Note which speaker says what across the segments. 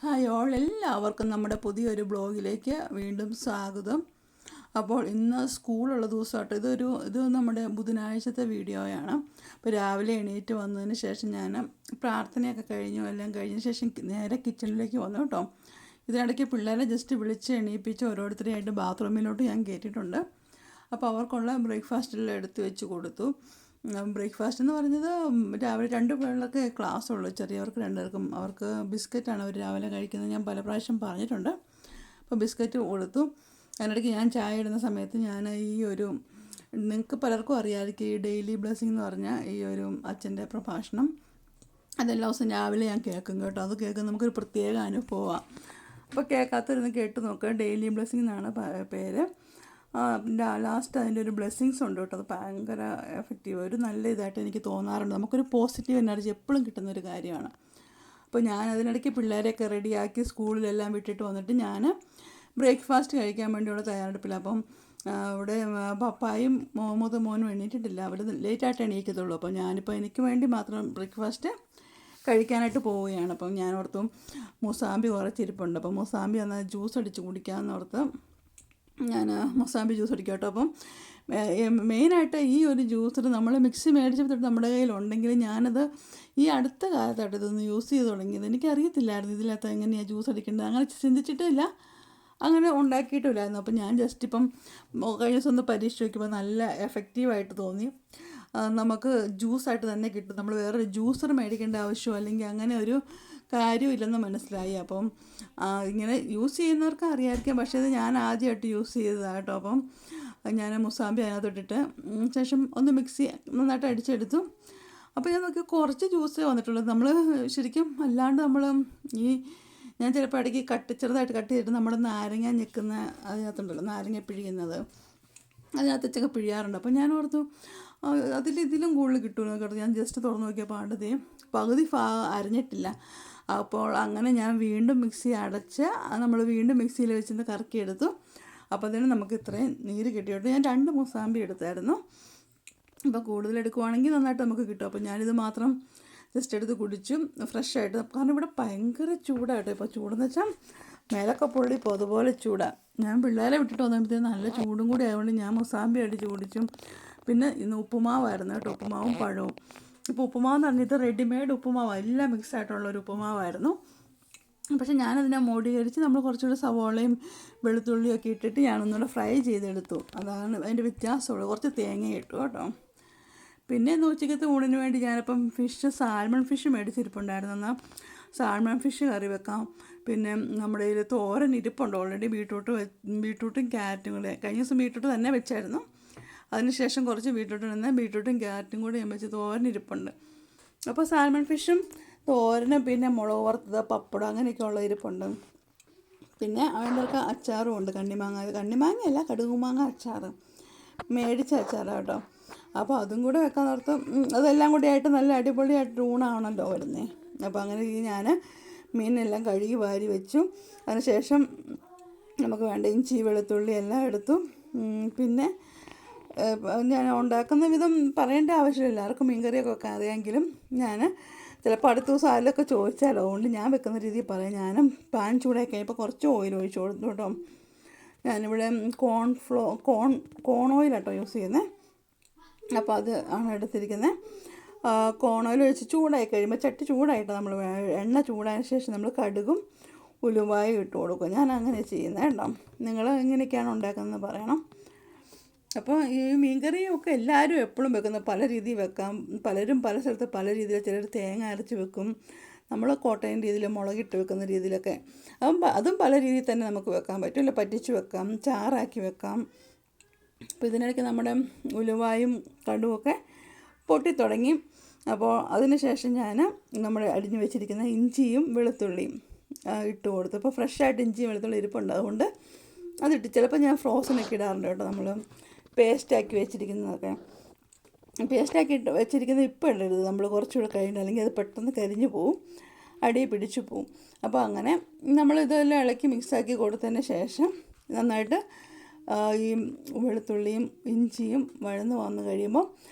Speaker 1: Hi all, എല്ലാവർക്കും നമ്മുടെ പുതിയൊരു ബ്ലോഗിലേക്ക് വീണ്ടും സ്വാഗതം. അപ്പോൾ ഇന്ന് സ്കൂളുള്ള ദിവസമായിട്ട് ഇത് നമ്മുടെ ബുധനാഴ്ചത്തെ വീഡിയോയാണ്. അപ്പോൾ രാവിലെ എണീറ്റ് വന്നതിന് ശേഷം ഞാൻ പ്രാർത്ഥനയൊക്കെ എല്ലാം കഴിഞ്ഞ ശേഷം നേരെ കിച്ചണിലേക്ക് വന്നു കേട്ടോ. ഇതിനിടയ്ക്ക് പിള്ളേരെ ജസ്റ്റ് വിളിച്ച് എണീപ്പിച്ച് ഓരോരുത്തരെയായിട്ട് ബാത്റൂമിലോട്ട് ഞാൻ കയറ്റിയിട്ടുണ്ട്. അപ്പോൾ അവർക്കുള്ള ബ്രേക്ക്ഫാസ്റ്റെല്ലാം എടുത്ത് വെച്ച് കൊടുത്തു. ബ്രേക്ക്ഫാസ്റ്റ് എന്ന് പറഞ്ഞത് രാവിലെ 2 പേർക്ക് ക്ലാസ് ഉള്ളൂ, ചെറിയവർക്ക് 2 പേർക്കും. അവർക്ക് ബിസ്ക്കറ്റാണ് അവർ രാവിലെ കഴിക്കുന്നത്, ഞാൻ പല പ്രാവശ്യം പറഞ്ഞിട്ടുണ്ട്. അപ്പോൾ ബിസ്ക്കറ്റ് കൊടുത്തു. അതിനിടയ്ക്ക് ഞാൻ ചായ ഇടുന്ന സമയത്ത് ഞാൻ നിങ്ങൾക്ക് പലർക്കും അറിയാമായിരിക്കും, ഈ ഡെയിലി ബ്ലെസ്സിങ് എന്ന് പറഞ്ഞാൽ ഈ ഒരു അച്ഛൻ്റെ പ്രഭാഷണം അതെല്ലാ ദിവസവും രാവിലെ ഞാൻ കേൾക്കും കേട്ടോ. അത് കേൾക്കുന്ന നമുക്കൊരു പ്രത്യേക അനുഭവമാണ്. അപ്പോൾ കേൾക്കാത്തവരൊന്ന് കേട്ട് നോക്കുക. ഡെയിലി ബ്ലെസ്സിങ് എന്നാണ് പേര്. ലാസ്റ്റ് അതിൻ്റെ ഒരു ബ്ലെസ്സിങ്സ് ഉണ്ട് കേട്ടോ. അത് ഭയങ്കര എഫക്റ്റീവ്, ഒരു നല്ല ഇതായിട്ട് എനിക്ക് തോന്നാറുണ്ട്. നമുക്കൊരു പോസിറ്റീവ് എനർജി എപ്പോഴും കിട്ടുന്നൊരു കാര്യമാണ്. അപ്പോൾ ഞാൻ അതിനിടയ്ക്ക് പിള്ളേരെയൊക്കെ റെഡിയാക്കി സ്കൂളിലെല്ലാം വിട്ടിട്ട് വന്നിട്ട് ഞാൻ ബ്രേക്ക്ഫാസ്റ്റ് കഴിക്കാൻ വേണ്ടിയുള്ള തയ്യാറെടുപ്പില്ല. അപ്പം ഇവിടെ പപ്പായും മൂത്ത മോനും എണീറ്റിട്ടില്ല, അവർ ലേറ്റായിട്ട് എണീക്കത്തുള്ളൂ. അപ്പോൾ ഞാനിപ്പോൾ എനിക്ക് വേണ്ടി മാത്രം ബ്രേക്ക്ഫാസ്റ്റ് കഴിക്കാനായിട്ട് പോവുകയാണ്. അപ്പം ഞാൻ ഓർത്തു മുസാമ്പി കുറച്ചിരിപ്പുണ്ട്, അപ്പം മുസാമ്പി എന്നാൽ ജ്യൂസ് അടിച്ച് കുടിക്കാമെന്ന് ഓർത്ത് ഞാൻ മുസാമ്പി ജ്യൂസ് അടിക്കാം കേട്ടോ. അപ്പം മെയിനായിട്ട് ഈ ഒരു ജ്യൂസർ നമ്മൾ മിക്സി മേടിച്ചിട്ട് നമ്മുടെ കയ്യിലുണ്ടെങ്കിൽ ഞാനത് ഈ അടുത്ത കാലത്തായിട്ട് ഇതൊന്ന് യൂസ് ചെയ്ത് തുടങ്ങിയത്. എനിക്കറിയത്തില്ലായിരുന്നു ഇതിനകത്ത് എങ്ങനെയാണ് ജ്യൂസ് അടിക്കേണ്ടത്, അങ്ങനെ ചിന്തിച്ചിട്ടില്ല, അങ്ങനെ ഉണ്ടാക്കിയിട്ടുമില്ലായിരുന്നു. അപ്പം ഞാൻ ജസ്റ്റ് ഇപ്പം കഴിഞ്ഞ ദിവസം ഒന്ന് പരീക്ഷിച്ച് നോക്കിയപ്പോൾ നല്ല എഫക്റ്റീവായിട്ട് തോന്നി. നമുക്ക് ജ്യൂസായിട്ട് തന്നെ കിട്ടും, നമ്മൾ വേറൊരു ജ്യൂസർ മേടിക്കേണ്ട ആവശ്യമോ അല്ലെങ്കിൽ അങ്ങനെ ഒരു കാര്യമില്ലെന്ന് മനസ്സിലായി. അപ്പം ഇങ്ങനെ യൂസ് ചെയ്യുന്നവർക്ക് അറിയാമായിരിക്കാം, പക്ഷേ ഇത് ഞാൻ ആദ്യമായിട്ട് യൂസ് ചെയ്തതാണ് കേട്ടോ. അപ്പം ഞാൻ മുസാമ്പി അതിനകത്തോട്ടിട്ട് ശേഷം ഒന്ന് മിക്സി നന്നായിട്ട് അടിച്ചെടുത്തു. അപ്പോൾ ഞാൻ നോക്കി കുറച്ച് ജ്യൂസേ വന്നിട്ടുള്ളൂ. നമ്മൾ ശരിക്കും അല്ലാണ്ട് ഞാൻ ചിലപ്പോൾ ഇടയ്ക്ക് ചെറുതായിട്ട് കട്ട് ചെയ്തിട്ട് നമ്മുടെ നാരങ്ങ ഞെക്കുന്ന അതിനകത്തുണ്ടല്ലോ, നാരങ്ങ പിഴിയുന്നത് അതിനകത്തൊക്കെ പിഴിയാറുണ്ട്. അപ്പോൾ ഞാൻ ഓർത്തു ഇതിലും കൂടുതൽ കിട്ടുമെന്ന് കേട്ടോ. ഞാൻ ജസ്റ്റ് തുറന്ന് നോക്കിയപ്പോൾ പകുതി അരഞ്ഞിട്ടില്ല. അപ്പോൾ അങ്ങനെ ഞാൻ വീണ്ടും മിക്സി അടച്ച് നമ്മൾ വീണ്ടും മിക്സിയിൽ വെച്ചിട്ട് കറക്കിയെടുത്തു. അപ്പോൾ അതിന് നമുക്ക് ഇത്രയും നീര് കിട്ടിയിട്ട് ഞാൻ 2 മുസാമ്പി എടുത്തായിരുന്നു. അപ്പോൾ കൂടുതൽ എടുക്കുവാണെങ്കിൽ നന്നായിട്ട് നമുക്ക് കിട്ടും. അപ്പോൾ ഞാനിത് മാത്രം ജസ്റ്റ് എടുത്ത് കുടിച്ചു ഫ്രഷായിട്ട്. കാരണം ഇവിടെ ഭയങ്കര ചൂടായിട്ടോ. ഇപ്പോൾ ചൂടെന്ന് വെച്ചാൽ മേലൊക്കെ പൊള്ളി അതുപോലെ ചൂടാണ്. ഞാൻ പിള്ളേരെ വിട്ടിട്ട് വന്നപ്പോഴത്തേക്കും നല്ല ചൂടും കൂടി ആയതുകൊണ്ട് ഞാൻ മുസാമ്പി അടിച്ച് കുടിച്ചു. പിന്നെ ഇന്ന് ഉപ്പുമാവായിരുന്നു കേട്ടോ, ഉപ്പുമാവും പഴവും. ഇപ്പോൾ ഉപ്പുമാവെന്ന് പറഞ്ഞിട്ട് റെഡിമെയ്ഡ് ഉപ്പുമാവാണ്, എല്ലാം മിക്സ് ആയിട്ടുള്ളൊരു ഉപ്പുമാവായിരുന്നു. പക്ഷേ ഞാനതിനെ മോഡീകരിച്ച് നമ്മൾ കുറച്ചുകൂടി സവോളയും വെളുത്തുള്ളിയും ഒക്കെ ഇട്ടിട്ട് ഞാനൊന്നുകൂടെ ഫ്രൈ ചെയ്തെടുത്തു. അതാണ് അതിൻ്റെ വ്യത്യാസമുള്ളൂ. കുറച്ച് തേങ്ങ ഇട്ടു കേട്ടോ. പിന്നെ ഇന്ന് ഉച്ചക്കത്തെ ഊണിന് വേണ്ടി ഞാനിപ്പം സാൽമൺ ഫിഷ് മേടിച്ചിരിപ്പുണ്ടായിരുന്നു. എന്നാൽ സാൽമൺ ഫിഷ് കറി വെക്കാം. പിന്നെ നമ്മുടെ ഇതിൽ തോരൻ ഇരിപ്പുണ്ട് ഓൾറെഡി, ബീട്രൂട്ടും ക്യാരറ്റും കൂടെ. കഴിഞ്ഞ ദിവസം ബീട്രൂട്ട് തന്നെ വെച്ചായിരുന്നു, അതിനുശേഷം കുറച്ച് ബീട്രൂട്ടും ക്യാരറ്റും കൂടി ഞാൻ വെച്ച് തോരൻ ഇരിപ്പുണ്ട്. അപ്പോൾ സാൽമൺ ഫിഷും തോരനും പിന്നെ മുളക് വറുത്തത്, പപ്പടം അങ്ങനെയൊക്കെയുള്ള ഇരിപ്പുണ്ട്. പിന്നെ അതിൻ്റെയൊക്കെ അച്ചാറും ഉണ്ട്, കണ്ണിമാങ്ങയല്ല കടുകുമാങ്ങ അച്ചാർ, മേടിച്ച അച്ചാറാണ് കേട്ടോ. അപ്പോൾ അതും കൂടെ വെക്കാൻ ഓർത്ത് അതെല്ലാം കൂടി ആയിട്ട് നല്ല അടിപൊളിയായിട്ട് ഊണാണല്ലോ വരുന്നത്. അപ്പോൾ അങ്ങനെ ഞാൻ മീനെല്ലാം കഴുകി വാരി വെച്ചു. അതിനുശേഷം നമുക്ക് വേണ്ട ഇഞ്ചി വെളുത്തുള്ളി എല്ലാം എടുത്തു. പിന്നെ ഞാൻ ഉണ്ടാക്കുന്ന വിധം പറയേണ്ട ആവശ്യമില്ല, എല്ലാവർക്കും മീൻകറിയൊക്കെ വെക്കാൻ അറിയാമെങ്കിലും ഞാൻ ചിലപ്പോൾ അടുത്ത ദിവസം അതിലൊക്കെ ചോദിച്ചാലോ, അതുകൊണ്ട് ഞാൻ വെക്കുന്ന രീതിയിൽ പറയാം. ഞാനും പാൻ ചൂടാക്കി ഇപ്പോൾ കുറച്ച് ഓയിൽ ഒഴിച്ച് കൊടുത്തു കേട്ടോ. ഞാനിവിടെ കോൺ ഓയിലാട്ടോ യൂസ് ചെയ്യുന്നത്. അപ്പോൾ അത് ആണ് എടുത്തിരിക്കുന്നത്. കോൺ ഓയിൽ ഒഴിച്ച് ചൂടായി കഴിയുമ്പോൾ ചട്ടി ചൂടായിട്ട് നമ്മൾ എണ്ണ ചൂടായതിന് ശേഷം നമ്മൾ കടുകും ഉലുവായും ഇട്ട് കൊടുക്കും. ഞാൻ അങ്ങനെ ചെയ്യുന്നത് കേട്ടോ. നിങ്ങൾ എങ്ങനെയൊക്കെയാണ് ഉണ്ടാക്കുന്നത് പറയണം. അപ്പോൾ ഈ മീൻകറിയൊക്കെ എല്ലാവരും എപ്പോഴും വെക്കുന്നത് പല രീതിയിൽ വെക്കാം, പലരും പല സ്ഥലത്ത് പല രീതിയിൽ. ചിലർ തേങ്ങ അരച്ച് വെക്കും, നമ്മൾ കോട്ടയം രീതിയിൽ മുളകിട്ട് വെക്കുന്ന രീതിയിലൊക്കെ. അതും പല രീതിയിൽ തന്നെ നമുക്ക് വെക്കാൻ പറ്റും. ഇല്ല പറ്റിച്ച് വെക്കാം, ചാറാക്കി വെക്കാം. അപ്പോൾ ഇതിനിടയ്ക്ക് നമ്മുടെ ഉലുവായും കടുവൊക്കെ പൊട്ടിത്തുടങ്ങി. അപ്പോൾ അതിന് ശേഷം ഞാൻ നമ്മൾ അരിഞ്ഞ് വെച്ചിരിക്കുന്ന ഇഞ്ചിയും വെളുത്തുള്ളിയും ഇട്ട് കൊടുത്തു. ഇപ്പോൾ ഫ്രഷായിട്ട് ഇഞ്ചിയും വെളുത്തുള്ളി ഇരിപ്പുണ്ട്, അതുകൊണ്ട് അതിട്ട് ചിലപ്പോൾ ഞാൻ ഫ്രോസനൊക്കെ ഇടാറുണ്ട് കേട്ടോ. നമ്മൾ പേസ്റ്റാക്കി വെച്ചിരിക്കുന്നതൊക്കെ വെച്ചിരിക്കുന്നത് ഇപ്പോൾ ഇടരുത്, നമ്മൾ കുറച്ചുകൂടെ കഴിഞ്ഞിട്ട്, അല്ലെങ്കിൽ അത് പെട്ടെന്ന് കരിഞ്ഞു പോവും, അടി പിടിച്ചു പോവും. അപ്പോൾ അങ്ങനെ നമ്മൾ ഇതെല്ലാം ഇളക്കി മിക്സാക്കി കൊടുത്തതിന് ശേഷം നന്നായിട്ട് ഈ വെളുത്തുള്ളിയും ഇഞ്ചിയും വഴന്ന് വന്ന് കഴിയുമ്പോൾ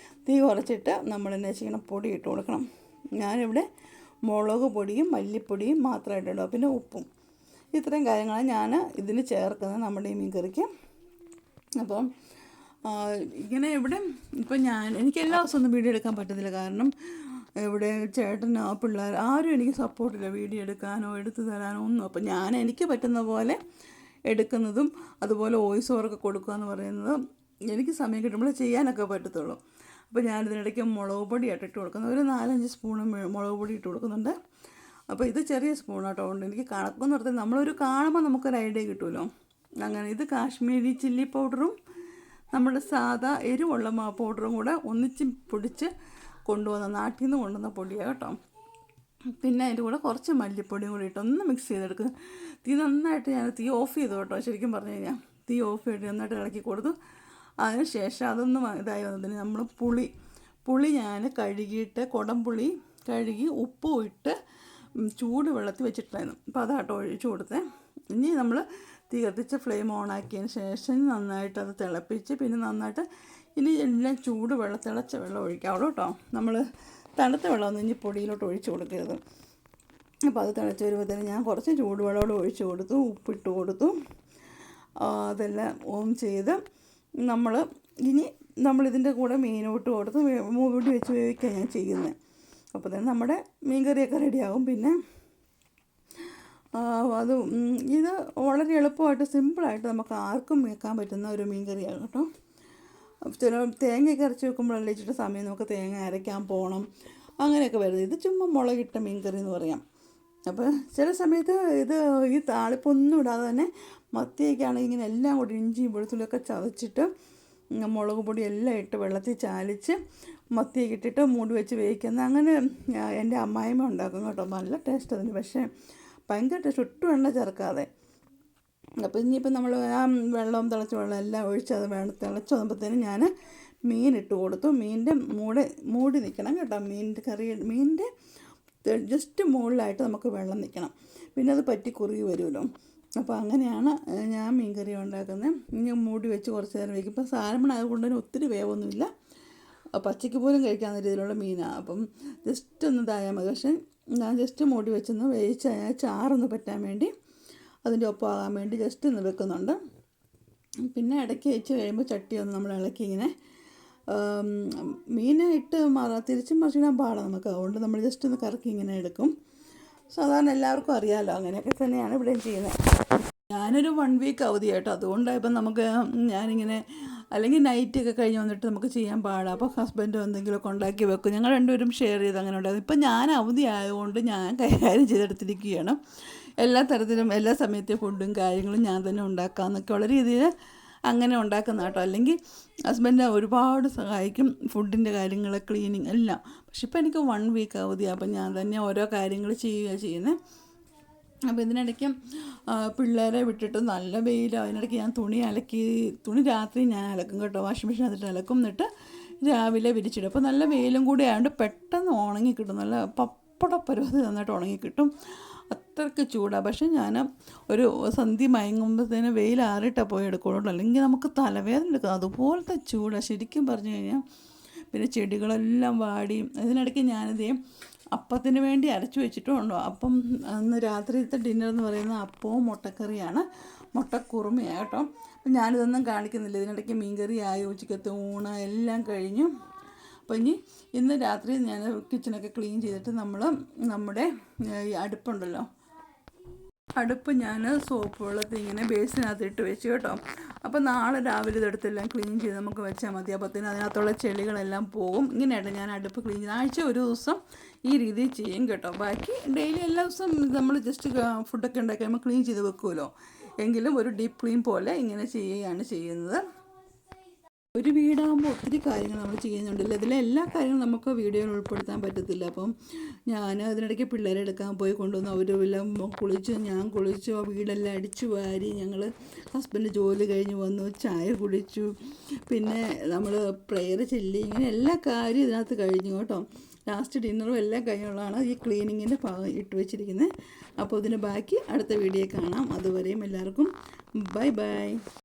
Speaker 1: തീ കുറച്ചിട്ട് നമ്മൾ എന്നാ ചെയ്യണം, പൊടി ഇട്ട് കൊടുക്കണം. ഞാനിവിടെ മുളക് പൊടിയും മല്ലിപ്പൊടിയും മാത്രമായിട്ട് ഇടുക, പിന്നെ ഉപ്പും. ഇത്രയും കാര്യങ്ങളാണ് ഞാൻ ഇതിന് ചേർക്കുന്നത് നമ്മുടെ ഈ മീൻ കറിക്ക്. അപ്പം ഇങ്ങനെ ഇവിടെ ഇപ്പം എനിക്ക് എല്ലാ ദിവസവും ഒന്നും വീഡിയോ എടുക്കാൻ പറ്റത്തില്ല, കാരണം ഇവിടെ ചേട്ടനോ പിള്ളേർ ആരും എനിക്ക് സപ്പോർട്ടില്ല വീഡിയോ എടുക്കാനോ എടുത്തു തരാനോ ഒന്നും. അപ്പം എനിക്ക് പറ്റുന്ന പോലെ എടുക്കുന്നതും അതുപോലെ വോയിസ് ഓവറൊക്കെ കൊടുക്കുക എന്ന് പറയുന്നത് എനിക്ക് സമയം കിട്ടുമ്പോൾ ചെയ്യാനൊക്കെ പറ്റത്തുള്ളൂ. അപ്പോൾ ഞാനിതിനിടയ്ക്ക് മുളക് പൊടിയായിട്ട് ഇട്ട് കൊടുക്കുന്നത്, ഒരു 4-5 സ്പൂണ് മുളക് പൊടി ഇട്ട് കൊടുക്കുന്നുണ്ട്. അപ്പോൾ ഇത് ചെറിയ സ്പൂണാട്ടോ, കൊണ്ട് എനിക്ക് കണക്കെന്ന് പറഞ്ഞാൽ നമ്മളൊരു കാണുമ്പോൾ നമുക്കൊരു ഐഡിയ കിട്ടുമല്ലോ. അങ്ങനെ ഇത് കാശ്മീരി ചില്ലി പൗഡറും നമ്മുടെ സാധാ എരിവുള്ള പൗഡറും കൂടെ ഒന്നിച്ച് പൊടിച്ച് കൊണ്ടുവന്ന നാട്ടിൽ നിന്ന് കൊണ്ടുവന്ന പൊടിയാണ് കേട്ടോ. പിന്നെ അതിൻ്റെ കൂടെ കുറച്ച് മല്ലിപ്പൊടിയും കൂടി ഇട്ട് ഒന്ന് മിക്സ് ചെയ്തെടുക്കുക. തീ നന്നായിട്ട് ഞാൻ തീ ഓഫ് ചെയ്തു കേട്ടോ. ശരിക്കും പറഞ്ഞു കഴിഞ്ഞാൽ തീ ഓഫ് ചെയ്തിട്ട് നന്നായിട്ട് ഇളക്കി കൊടുത്തു. അതിന് ശേഷം അതൊന്ന് ഇതായി വന്നതിന് നമ്മൾ പുളി ഞാൻ കഴുകിയിട്ട് കുടംപുളി കഴുകി ഉപ്പും ഇട്ട് ചൂട് വെള്ളത്തിൽ വെച്ചിട്ടായിരുന്നു. അപ്പോൾ അതാട്ടോ ഒഴിച്ചു കൊടുത്തേ. ഇനി നമ്മൾ തീ കത്തിച്ച് ഫ്ലെയിം ഓണാക്കിയതിന് ശേഷം നന്നായിട്ട് അത് തിളപ്പിച്ച് പിന്നെ നന്നായിട്ട് ഇനി എല്ലാം ചൂട് വെള്ളം തിളച്ച വെള്ളം ഒഴിക്കാവുള്ളൂ കേട്ടോ. നമ്മൾ തണുത്ത വെള്ളമൊന്നും ഇനി പൊടിയിലോട്ട് ഒഴിച്ചു കൊടുക്കരുത്. അപ്പോൾ അത് തിളച്ച് വരുമ്പോഴത്തേനും ഞാൻ കുറച്ച് ചൂടുവെള്ളമോട് ഒഴിച്ച് കൊടുത്തു, ഉപ്പിട്ട് കൊടുത്തു. അതെല്ലാം ഓൺ ചെയ്ത് നമ്മളിതിൻ്റെ കൂടെ മീനോട്ട് കൊടുത്ത് മൂടി വെച്ച് വേവിക്കാൻ ഞാൻ ചെയ്യുന്നത്. അപ്പോൾ തന്നെ നമ്മുടെ മീൻ കറിയൊക്കെ റെഡിയാകും. പിന്നെ ഇത് വളരെ എളുപ്പമായിട്ട് സിമ്പിളായിട്ട് നമുക്ക് ആർക്കും വെക്കാൻ പറ്റുന്ന ഒരു മീൻ കറിയാണ് കേട്ടോ. ചില തേങ്ങയൊക്കെ അരച്ച് വെക്കുമ്പോഴല്ലേ ഇച്ചിട്ട് സമയം നമുക്ക് തേങ്ങ അരയ്ക്കാൻ പോകണം, അങ്ങനെയൊക്കെ വരുന്നത്. ഇത് ചുമ്മാ മുളകിട്ട മീൻ കറി എന്ന് പറയാം. അപ്പോൾ ചില സമയത്ത് ഈ താളിപ്പൊന്നും ഇടാതെ തന്നെ മത്തിയൊക്കെയാണെങ്കിൽ ഇങ്ങനെ എല്ലാം കൂടി ഇഞ്ചിയും വെളുത്തുള്ളിയൊക്കെ ചതച്ചിട്ട് മുളക് പൊടി എല്ലാം ഇട്ട് വെള്ളത്തിൽ ചാലിച്ച് മത്തിയൊക്കെ ഇട്ടിട്ട് മൂടി വെച്ച് വേവിക്കുന്ന അങ്ങനെ എൻ്റെ അമ്മായിമ്മ ഉണ്ടാക്കും കേട്ടോ. നല്ല ടേസ്റ്റ് അതിന്, പക്ഷേ ഭയങ്കര ടേസ്റ്റ്, ഒട്ടും എണ്ണ ചേർക്കാതെ. അപ്പോൾ ഇനിയിപ്പോൾ നമ്മൾ വെള്ളം തിളച്ച വെള്ളം എല്ലാം ഒഴിച്ച് അത് തിളച്ച് വന്നപ്പോഴത്തേനും ഞാൻ മീനിട്ട് കൊടുത്തു. മീനിൻ്റെ മൂടി നിൽക്കണം കേട്ടോ. മീനിൻ്റെ ജസ്റ്റ് മുകളിലായിട്ട് നമുക്ക് വെള്ളം നിൽക്കണം, പിന്നെ അത് പറ്റി കുറുകി വരുമല്ലോ. അപ്പോൾ അങ്ങനെയാണ് ഞാൻ മീൻ കറി ഉണ്ടാക്കുന്നത്. ഇനി മൂടി വെച്ച് കുറച്ച് നേരം വയ്ക്കും. ഇപ്പോൾ സാൽമൺ ആയതുകൊണ്ട് തന്നെ ഒത്തിരി വേവൊന്നുമില്ല, പച്ചയ്ക്ക് പോലും കഴിക്കാവുന്ന രീതിയിലുള്ള മീനാണ്. അപ്പം ജസ്റ്റ് ഒന്ന് ഇതായാൽ മതി. പക്ഷേ ഞാൻ ജസ്റ്റ് മൂടി വെച്ചൊന്ന് വേവിച്ച് ചാറൊന്ന് പറ്റാൻ വേണ്ടി അതിൻ്റെ ഒപ്പമാകാൻ വേണ്ടി ജസ്റ്റ് ഒന്ന് വെക്കുന്നുണ്ട്. പിന്നെ ഇടയ്ക്ക് വെച്ച് കഴിയുമ്പോൾ ചട്ടി ഒന്ന് നമ്മൾ ഇളക്കി ഇങ്ങനെ മീനെ ഇട്ട് തിരിച്ചും മറിച്ചിടാൻ പാടാം നമുക്ക്. അതുകൊണ്ട് നമ്മൾ ജസ്റ്റ് ഒന്ന് കറക്കി ഇങ്ങനെ എടുക്കും. സാധാരണ എല്ലാവർക്കും അറിയാമല്ലോ, അങ്ങനെയൊക്കെ തന്നെയാണ് ഇവിടെയും ചെയ്യുന്നത്. ഞാനൊരു 1 വീക്ക് അവധിയായിട്ടോ, അതുകൊണ്ടാണ് ഇപ്പം നമുക്ക് ഞാനിങ്ങനെ അല്ലെങ്കിൽ നൈറ്റൊക്കെ കഴിഞ്ഞ് വന്നിട്ട് നമുക്ക് ചെയ്യാൻ പാടാം. അപ്പോൾ ഹസ്ബൻഡ് എന്തെങ്കിലുമൊക്കെ ഉണ്ടാക്കി വെക്കും, ഞങ്ങൾ രണ്ടുപേരും ഷെയർ ചെയ്ത് അങ്ങനെ ഉണ്ടാകും. ഇപ്പം ഞാൻ അവധി ആയതുകൊണ്ട് ഞാൻ കൈകാര്യം ചെയ്തെടുത്തിരിക്കുകയാണ്. എല്ലാ തരത്തിലും എല്ലാ സമയത്തെ ഫുഡും കാര്യങ്ങളും ഞാൻ തന്നെ ഉണ്ടാക്കാമെന്നൊക്കെ ഉള്ള രീതിയിൽ അങ്ങനെ ഉണ്ടാക്കുന്ന കേട്ടോ. അല്ലെങ്കിൽ ഹസ്ബൻഡ് ഒരുപാട് സഹായിക്കും ഫുഡിൻ്റെ കാര്യങ്ങൾ, ക്ലീനിങ് എല്ലാം. പക്ഷെ ഇപ്പോൾ എനിക്ക് 1 വീക്ക് അവധിയാണ്, അപ്പം ഞാൻ തന്നെ ഓരോ കാര്യങ്ങൾ ചെയ്യുന്നത്. അപ്പോൾ ഇതിനിടയ്ക്ക് പിള്ളേരെ വിട്ടിട്ട് നല്ല വെയിൽ, അതിനിടയ്ക്ക് ഞാൻ തുണി രാത്രി ഞാൻ അലക്കും കേട്ടോ. വാഷിംഗ് മെഷീൻ അതിട്ട് അലക്കും, എന്നിട്ട് രാവിലെ വിരിച്ചിടും. അപ്പോൾ നല്ല വെയിലും കൂടി ആയതുകൊണ്ട് പെട്ടെന്ന് ഉണങ്ങി കിട്ടും, നല്ല പപ്പടപ്പരുവത്തിൽ നന്നായിട്ട് ഉണങ്ങി കിട്ടും. അത്രയ്ക്ക് ചൂടാണ്. പക്ഷേ ഞാൻ ഒരു സന്ധ്യ മയങ്ങുമ്പോഴത്തേന് വെയിൽ ആറിയിട്ടാണ് പോയി എടുക്കുള്ളൂ, അല്ലെങ്കിൽ നമുക്ക് തലവേദന എടുക്കും, അതുപോലത്തെ ചൂടാണ് ശരിക്കും പറഞ്ഞു കഴിഞ്ഞാൽ. പിന്നെ ചെടികളെല്ലാം വാടി. ഇതിനിടയ്ക്ക് ഞാനിതേ അപ്പത്തിന് വേണ്ടി അരച്ചു വെച്ചിട്ടുണ്ടോ. അപ്പം അന്ന് രാത്രിയിലത്തെ ഡിന്നർ എന്ന് പറയുന്നത് അപ്പവും മുട്ടക്കറിയാണ്, മുട്ടക്കുറുമയാണ് കേട്ടോ. അപ്പം ഞാനിതൊന്നും കാണിക്കുന്നില്ല. ഇതിനിടയ്ക്ക് മീൻകറിയായി, ഉച്ചക്കത്തെ ഊണ് എല്ലാം കഴിഞ്ഞു. അപ്പോൾ ഇന്ന് രാത്രി ഞാൻ കിച്ചണൊക്കെ ക്ലീൻ ചെയ്തിട്ട് നമ്മുടെ ഈ അടുപ്പുണ്ടല്ലോ, അടുപ്പ് ഞാൻ സോപ്പ് വെള്ളത്തിൽ ഇങ്ങനെ ബേസിനകത്ത് ഇട്ട് വെച്ച് കേട്ടോ. അപ്പോൾ നാളെ രാവിലെ ഇതെടുത്തെല്ലാം ക്ലീൻ ചെയ്ത് നമുക്ക് വെച്ചാൽ മതി. അപ്പോഴത്തേനും അതിനകത്തുള്ള ചെളികളെല്ലാം പോകും. ഇങ്ങനെയായിട്ട് ഞാൻ അടുപ്പ് ക്ലീൻ ചെയ്ത് ആഴ്ച ഒരു ദിവസം ഈ രീതിയിൽ ചെയ്യും കേട്ടോ. ബാക്കി ഡെയിലി എല്ലാ ദിവസവും നമ്മൾ ജസ്റ്റ് ഫുഡൊക്കെ ഉണ്ടാക്കി നമ്മൾ ക്ലീൻ ചെയ്ത് വെക്കുമല്ലോ, എങ്കിലും ഒരു ഡീപ്പ് ക്ലീൻ പോലെ ഇങ്ങനെ ചെയ്യുകയാണ് ചെയ്യുന്നത്. ഒരു വീടാകുമ്പോൾ ഒത്തിരി കാര്യങ്ങൾ നമ്മൾ ചെയ്യുന്നുണ്ടല്ലോ. ഇതിലെ എല്ലാ കാര്യങ്ങളും നമുക്ക് വീഡിയോയിൽ ഉൾപ്പെടുത്താൻ പറ്റത്തില്ല. അപ്പം ഞാൻ അതിനിടയ്ക്ക് പിള്ളേരെ എടുക്കാൻ പോയി കൊണ്ടുവന്നു. അവരെല്ലാം കുളിച്ചു, ഞാൻ കുളിച്ചു, വീടെല്ലാം അടിച്ചു വാരി. ഞങ്ങൾ ഹസ്ബൻഡ് ജോലി കഴിഞ്ഞ് വന്നു, ചായ കുടിച്ചു, പിന്നെ നമ്മൾ പ്രെയർ ചൊല്ലി, ഇങ്ങനെ എല്ലാ കാര്യവും ഇതിനകത്ത് കഴിഞ്ഞു കേട്ടോ. ലാസ്റ്റ് ഡിന്നറും എല്ലാം കഴിഞ്ഞുള്ളതാണ് ഈ ക്ലീനിങ്ങിൻ്റെ ഭാഗം ഇട്ട് വെച്ചിരിക്കുന്നത്. അപ്പോൾ ഇതിന് ബാക്കി അടുത്ത വീഡിയോ കാണാം. അതുവരെയും എല്ലാവർക്കും ബൈ ബൈ.